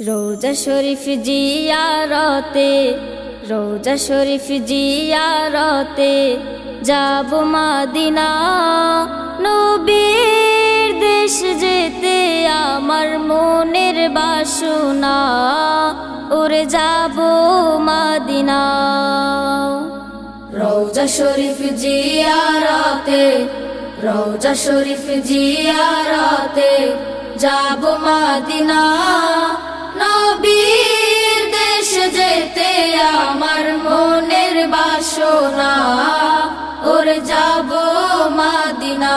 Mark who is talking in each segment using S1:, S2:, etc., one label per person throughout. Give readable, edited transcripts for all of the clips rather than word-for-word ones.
S1: রোজা শরীফ জিয়ারতে, রোজা শরীফ জিয়ারতে যাব মদিনা। নবীর দেশ যেতে আমার মনের বাসনা, ওরে যাব মদিনা। রোজা শরীফ জিয়ারতে, রোজা শরীফ জিয়ারতে যাব মদিনা। নবীর দেশ যেতে আমার মনের বাসনা, ওরে যাব মদিনা।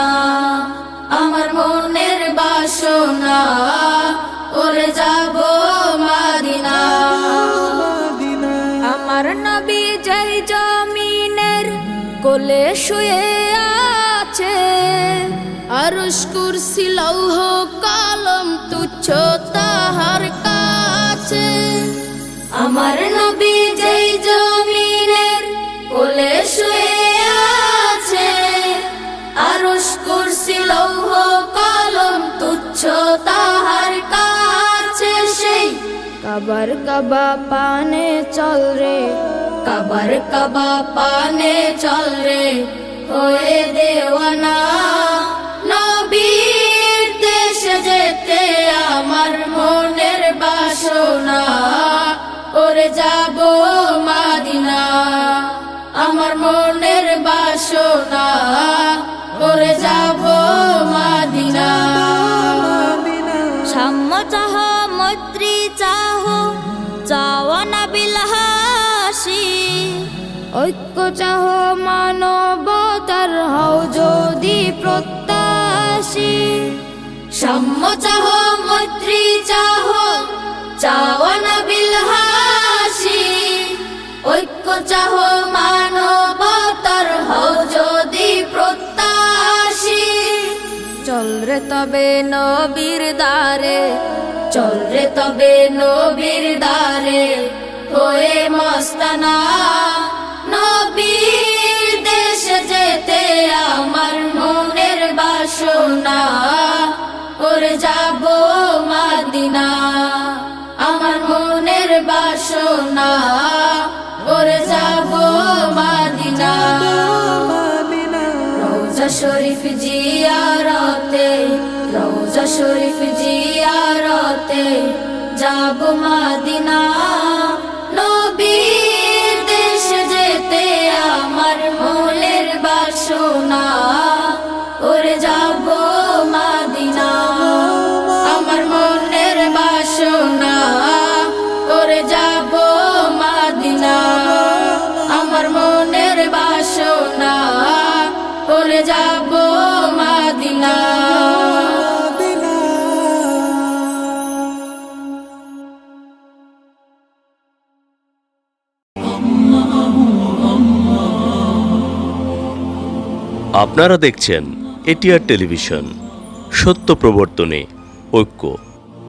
S1: আমার মনের বাসনা, ওরে যাব মদিনা। আমার নবী যেই জমিনের কোলে শুয়ে আছে, আরশ কুরসি লৌহ কলম তুচ্ছ তাহার কাছে। আমার নবী যেই জমিনের কোলে শুয়ে আছে, আরশ কুরসি লৌহ কলম তুচ্ছ তাহার কাছে। সেই কাবার কাবা পানে চল রে, কাবার কাবা পানে চল রে হয়ে দেওয়ানা। নবীর দেশ যেতে আমার মনের বাসনা, ওরে যাব মদিনা। আমার মনের বাসনা, ওরে যাব মদিনা। সাম্য চাহ মৈত্রী চাহ চাওয়া না বিলাসী, ঐক্য চাহ মানবতার হও যদি প্রত্যাশী। সাম্য চাহ মৈত্রী চাহ চাওয়া না বিলাসী, ঐক্য চাহ মানবতার হও যদি প্রত্যাশী। চল রে তবে নবীর দ্বারে, চল রে তবে নবীর দ্বারে হয়ে মস্তানা। নবীর দেশ যেতে আমার মনের বাসনা, ওরে যাব মদিনা। আমার মনের বাসনা, ওরে যাব মদিনা। রোজা শরীফ জিয়ারতে, রোজা শরীফ জিয়ারতে যাব মদিনা। নবীর দেশ যেতে আমার মনের বাসনা, ওরে যাব মদিনা। আমার মনের বাসনা, ওরে যাব মদিনা। আমার মনের বাসনা, ওরে যাব মদিনা।
S2: আপনারা দেখছেন এটিআর টেলিভিশন, সত্য প্রবর্তনে ঐক্য।